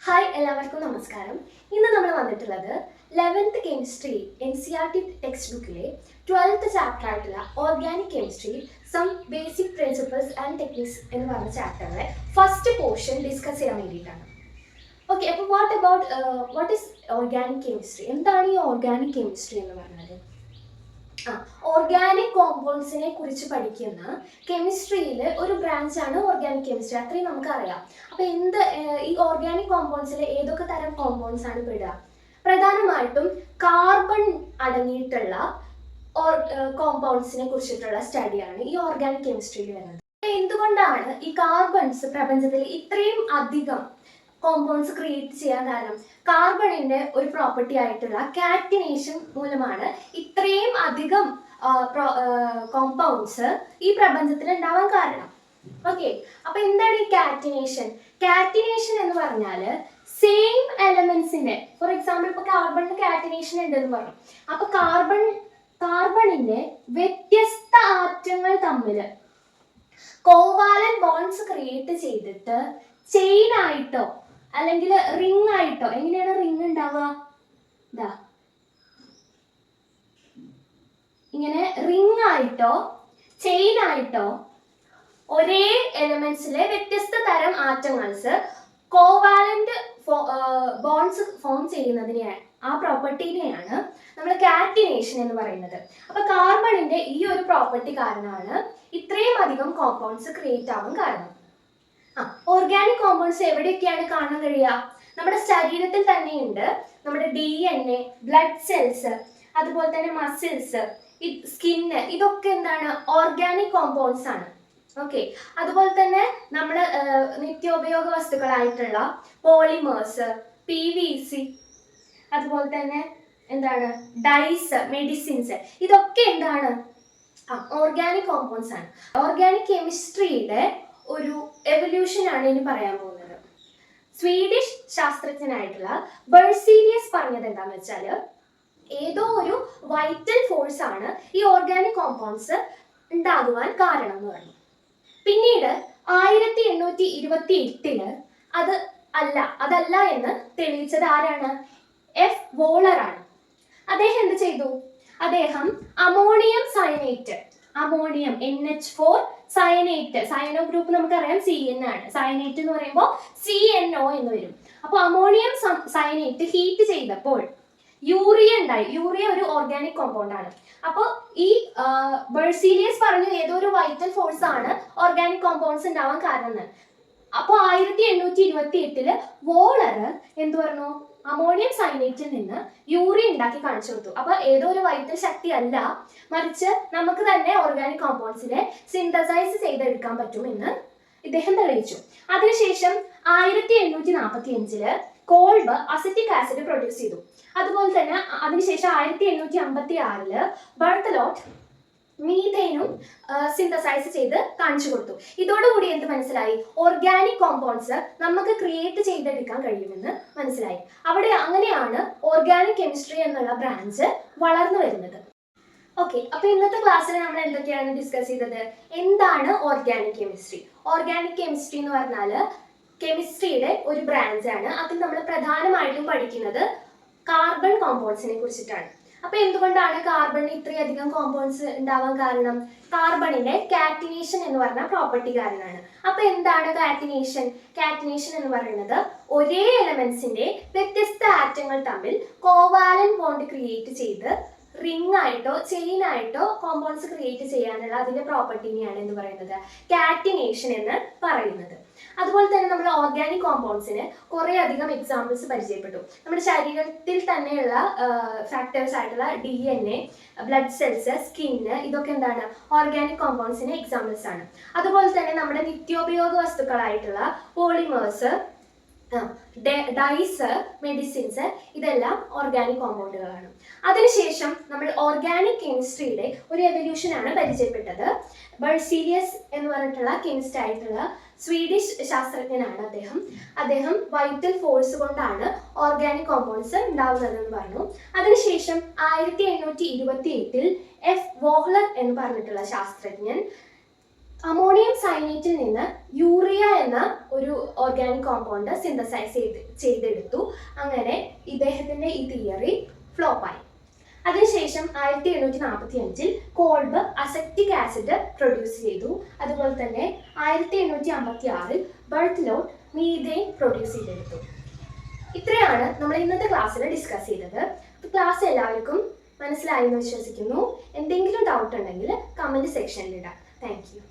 Hi എല്ലാവർക്കും നമസ്കാരം. ഇന്ന് നമ്മൾ വന്നിട്ടുള്ളത് 11th കെമിസ്ട്രി NCERT ടെക്സ്റ്റ് ബുക്കിലെ 12th ചാപ്റ്റർ ആയിട്ടുള്ള organic chemistry some basic principles and techniques എന്ന് പറഞ്ഞ ചാപ്റ്ററിലെ ഫസ്റ്റ് പോർഷൻ ഡിസ്കസ് ചെയ്യാൻ വേണ്ടിയിട്ടാണ്. ഓക്കെ, അപ്പോൾ വാട്ട് ഈസ് ഓർഗാനിക് കെമിസ്ട്രി? എന്താണ് ഈ ഓർഗാനിക് കെമിസ്ട്രി എന്ന് പറഞ്ഞത്? ഓർഗാനിക് കോമ്പൗണ്ട്സിനെ കുറിച്ച് പഠിക്കുന്ന കെമിസ്ട്രിയിൽ ഒരു ബ്രാഞ്ചാണ് ഓർഗാനിക് കെമിസ്ട്രി. അത്രയും നമുക്കറിയാം. അപ്പോൾ ഈ ഓർഗാനിക് കോമ്പൗണ്ട്സിൽ ഏതൊക്കെ തരം കോമ്പൗണ്ട്സ് ആണ് പെടുക? പ്രധാനമായിട്ടും കാർബൺ അടങ്ങിയിട്ടുള്ള കോമ്പൗണ്ട്സിനെ കുറിച്ചിട്ടുള്ള സ്റ്റഡിയാണ് ഈ ഓർഗാനിക് കെമിസ്ട്രിയിൽ വരുന്നത്. എന്തുകൊണ്ടാണ് ഈ കാർബൺസ് പ്രപഞ്ചത്തിൽ ഇത്രയും അധികം കോമ്പൗണ്ട്സ് ക്രിയേറ്റ് ചെയ്യാൻ കാരണം? കാർബണിന്റെ ഒരു പ്രോപ്പർട്ടി ആയിട്ടുള്ള കാറ്റിനേഷൻ മൂലമാണ് ഇത്രയും അധികം കോമ്പൗണ്ട്സ് ഈ പ്രപഞ്ചത്തിൽ ഉണ്ടാവാൻ കാരണം. ഓക്കെ, അപ്പൊ എന്താണ് ഈ കാറ്റിനേഷൻ? കാറ്റിനേഷൻ എന്ന് പറഞ്ഞാൽ സെയിം എലമെന്റ്സിന്റെ, ഫോർ എക്സാമ്പിൾ ഇപ്പൊ കാർബണിന് കാറ്റിനേഷൻ ഉണ്ടെന്ന് പറഞ്ഞു. അപ്പൊ കാർബണിന്റെ വ്യത്യസ്ത ആറ്റങ്ങൾ തമ്മിൽ കോവാലൻ ബോണ്ട്സ് ക്രിയേറ്റ് ചെയ്തിട്ട് ചെയിൻ ആയിട്ടോ അല്ലെങ്കിൽ റിംഗ് ആയിട്ടോ, എങ്ങനെയാണ് റിംഗ് ഉണ്ടാവുക? ഇതാ ഇങ്ങനെ റിംഗ് ആയിട്ടോ ചെയിൻ ആയിട്ടോ ഒരേ എലമെന്റ്സിലെ വ്യത്യസ്ത തരം ആറ്റങ്ങൾസ് കോവാലന്റ് ബോണ്ട്സ് ഫോം ചെയ്യുന്നതിനെയാണ്, ആ പ്രോപ്പർട്ടിനെയാണ് നമ്മൾ കാറ്റിനേഷൻ എന്ന് പറയുന്നത്. അപ്പൊ കാർബണിന്റെ ഈ ഒരു പ്രോപ്പർട്ടി കാരണമാണ് ഇത്രയും അധികം കോമ്പൗണ്ട്സ് ക്രിയേറ്റ് ആവാൻ കാരണം. ഓർഗാനിക് കോമ്പൗണ്ട്സ് എവിടെയൊക്കെയാണ് കാണാൻ കഴിയുക? നമ്മുടെ ശരീരത്തിൽ തന്നെയുണ്ട്. നമ്മുടെ DNA, ബ്ലഡ് സെൽസ്, അതുപോലെ തന്നെ മസിൽസ്, സ്കിന്ന്, ഇതൊക്കെ എന്താണ്? ഓർഗാനിക് കോമ്പൗണ്ട്സ് ആണ്. ഓക്കെ, അതുപോലെ തന്നെ നമ്മൾ നിത്യോപയോഗ വസ്തുക്കളായിട്ടുള്ള പോളിമേഴ്സ്, PVC, അതുപോലെ തന്നെ എന്താണ് ഡൈസ്, മെഡിസിൻസ്, ഇതൊക്കെ എന്താണ്? ഓർഗാനിക് കോമ്പൗണ്ട്സ് ആണ്. ഓർഗാനിക് കെമിസ്ട്രിയുടെ ഒരു എവല്യൂഷൻ ആണ് ഇനി പറയാൻ പോകുന്നത്. സ്വീഡിഷ് ശാസ്ത്രജ്ഞനായിട്ടുള്ള ബെർസീലിയസ് പറഞ്ഞത് എന്താണെന്ന് വെച്ചാൽ, ഏതോ ഒരു വൈറ്റൽ ഫോഴ്സ് ആണ് ഈ ഓർഗാനിക് കോമ്പൗണ്ട്സ് ഉണ്ടാകുവാൻ കാരണം എന്ന് പറഞ്ഞു. പിന്നീട് 1828 അതല്ല എന്ന് തെളിയിച്ചത് ആരാണ്? എഫ് വോളർ ആണ്. അദ്ദേഹം എന്ത് ചെയ്തു? അദ്ദേഹം ammonium cyanate, ammonium NH4 cyanate, cyano group നമുക്കറിയാം CN ആണ്. സയനേറ്റ് എന്ന് പറയുമ്പോൾ CNO എന്ന് വരും. അപ്പൊ അമോണിയം സയനേറ്റ് ഹീറ്റ് ചെയ്തപ്പോൾ യൂറിയ ഉണ്ടായി. യൂറിയ ഒരു ഓർഗാനിക് കോമ്പൗണ്ട് ആണ്. അപ്പോൾ ഈ ബെർസീലിയസ് പറഞ്ഞു ഏതോ ഒരു വൈറ്റൽ ഫോഴ്സ് ആണ് ഓർഗാനിക് കോമ്പൗണ്ട്സ് ഉണ്ടാവാൻ കാരണം. അപ്പോൾ 1828 വോളർ എന്ത് പറഞ്ഞു? അമോണിയം സയനേറ്റിൽ നിന്ന് യൂറിയ ഉണ്ടാക്കി കാണിച്ചു കൊടുത്തു. അപ്പൊ ഏതോ ഒരു വൈറ്റൽ ശക്തി അല്ല, മറിച്ച് നമുക്ക് തന്നെ ഓർഗാനിക് കോമ്പൗണ്ട്സിനെ സിന്തസൈസ് ചെയ്തെടുക്കാൻ പറ്റുമെന്ന് ഇദ്ദേഹം തെളിയിച്ചു. അതിനുശേഷം 1845 കോൾബ് അസറ്റിക് ആസിഡ് പ്രൊഡ്യൂസ് ചെയ്തു. അതുപോലെ തന്നെ അതിനുശേഷം 1856 ബർത്തലോട്ട് മീഥേനും സിന്തസൈസ് ചെയ്ത് കാണിച്ചു കൊടുത്തു. ഇതോടുകൂടി എന്ത് മനസ്സിലായി? ഓർഗാനിക് കോമ്പൗണ്ട്സ് നമുക്ക് ക്രിയേറ്റ് ചെയ്തെടുക്കാൻ കഴിയുമെന്ന് മനസ്സിലായി. അങ്ങനെയാണ് ഓർഗാനിക് കെമിസ്ട്രി എന്നുള്ള ബ്രാഞ്ച് വളർന്നു വരുന്നത്. ഓക്കെ, അപ്പൊ ഇന്നത്തെ ക്ലാസ്സിൽ നമ്മൾ എന്തൊക്കെയാണ് ഡിസ്കസ് ചെയ്തത്? എന്താണ് ഓർഗാനിക് കെമിസ്ട്രി? ഓർഗാനിക് കെമിസ്ട്രി എന്ന് പറഞ്ഞാൽ കെമിസ്ട്രിയുടെ ഒരു ബ്രാഞ്ചാണ്. അതിൽ നമ്മൾ പ്രധാനമായിട്ടും പഠിക്കുന്നത് കാർബൺ കോമ്പൗണ്ട്സിനെ കുറിച്ചിട്ടാണ്. അപ്പൊ എന്തുകൊണ്ടാണ് കാർബണിന് ഇത്രയധികം കോമ്പൗണ്ട്സ് ഉണ്ടാവാൻ കാരണം? കാർബണിന്റെ കാറ്റിനേഷൻ എന്ന് പറഞ്ഞ പ്രോപ്പർട്ടി കാരണമാണ്. അപ്പൊ എന്താണ് കാറ്റിനേഷൻ? കാറ്റിനേഷൻ എന്ന് പറയുന്നത് ഒരേ എലമെന്റ്സിന്റെ വ്യത്യസ്ത ആറ്റങ്ങൾ തമ്മിൽ കോവാലൻ ബോണ്ട് ക്രിയേറ്റ് ചെയ്ത് റിംഗ് ആയിട്ടോ ചെയിൻ ആയിട്ടോ കോമ്പൗണ്ട്സ് ക്രിയേറ്റ് ചെയ്യാനുള്ള അതിന്റെ പ്രോപ്പർട്ടിനെയാണ് എന്ന് പറയുന്നത് കാറ്റിനേഷൻ എന്ന് പറയുന്നത്. അതുപോലെ തന്നെ നമ്മൾ ഓർഗാനിക് കോമ്പൗണ്ട്സിന് കുറെ അധികം എക്സാമ്പിൾസ് പരിചയപ്പെട്ടു. നമ്മുടെ ശരീരത്തിൽ തന്നെയുള്ള ഫാക്ടേഴ്സ് ആയിട്ടുള്ള DNA, ബ്ലഡ് സെൽസ്, സ്കിന്ന്, ഇതൊക്കെ എന്താണ്? ഓർഗാനിക് കോമ്പൗണ്ട്സിന് എക്സാമ്പിൾസ് ആണ്. അതുപോലെ തന്നെ നമ്മുടെ നിത്യോപയോഗ വസ്തുക്കളായിട്ടുള്ള പോളിമേഴ്സ്, ഡൈസ്, മെഡിസിൻസ്, ഇതെല്ലാം ഓർഗാനിക് കോമ്പൗണ്ടുകളാണ്. അതിനുശേഷം നമ്മൾ ഓർഗാനിക് കെമിസ്ട്രിയുടെ ഒരു എവല്യൂഷൻ ആണ് പരിചയപ്പെട്ടത്. ബെർസീലിയസ് എന്ന് പറഞ്ഞിട്ടുള്ള കെമിസ്റ്റ് ആയിട്ടുള്ള സ്വീഡിഷ് ശാസ്ത്രജ്ഞനാണ് അദ്ദേഹം വൈറ്റൽ ഫോഴ്സ് കൊണ്ടാണ് ഓർഗാനിക് കോമ്പൗണ്ട്സ് ഉണ്ടാവുന്നതെന്ന് പറഞ്ഞു. അതിനുശേഷം 1828 എഫ് വോഹ്ലർ എന്ന് പറഞ്ഞിട്ടുള്ള ശാസ്ത്രജ്ഞൻ അമോണിയം സയനേറ്റിൽ നിന്ന് യൂറിയ എന്ന ഒരു ഓർഗാനിക് കോമ്പൗണ്ട് സിന്തസൈസ് ചെയ്തെടുത്തു. അങ്ങനെ ഇദ്ദേഹത്തിന്റെ ഈ തിയറി ഫ്ലോപ്പായി. അതിനുശേഷം 1845 കോൾബ് അസെറ്റിക് ആസിഡ് പ്രൊഡ്യൂസ് ചെയ്തു. അതുപോലെ തന്നെ 1856 ബെർത്തലോട്ട് മീഥേൻ പ്രൊഡ്യൂസ് ചെയ്തെടുത്തു. ഇത്രയാണ് നമ്മൾ ഇന്നത്തെ ക്ലാസ്സിൽ ഡിസ്കസ് ചെയ്തത്. ക്ലാസ് എല്ലാവർക്കും മനസ്സിലായി എന്ന് വിശ്വസിക്കുന്നു. എന്തെങ്കിലും ഡൗട്ട് ഉണ്ടെങ്കിൽ കമൻറ്റ് സെക്ഷനിൽ ഇടാം. Thank you.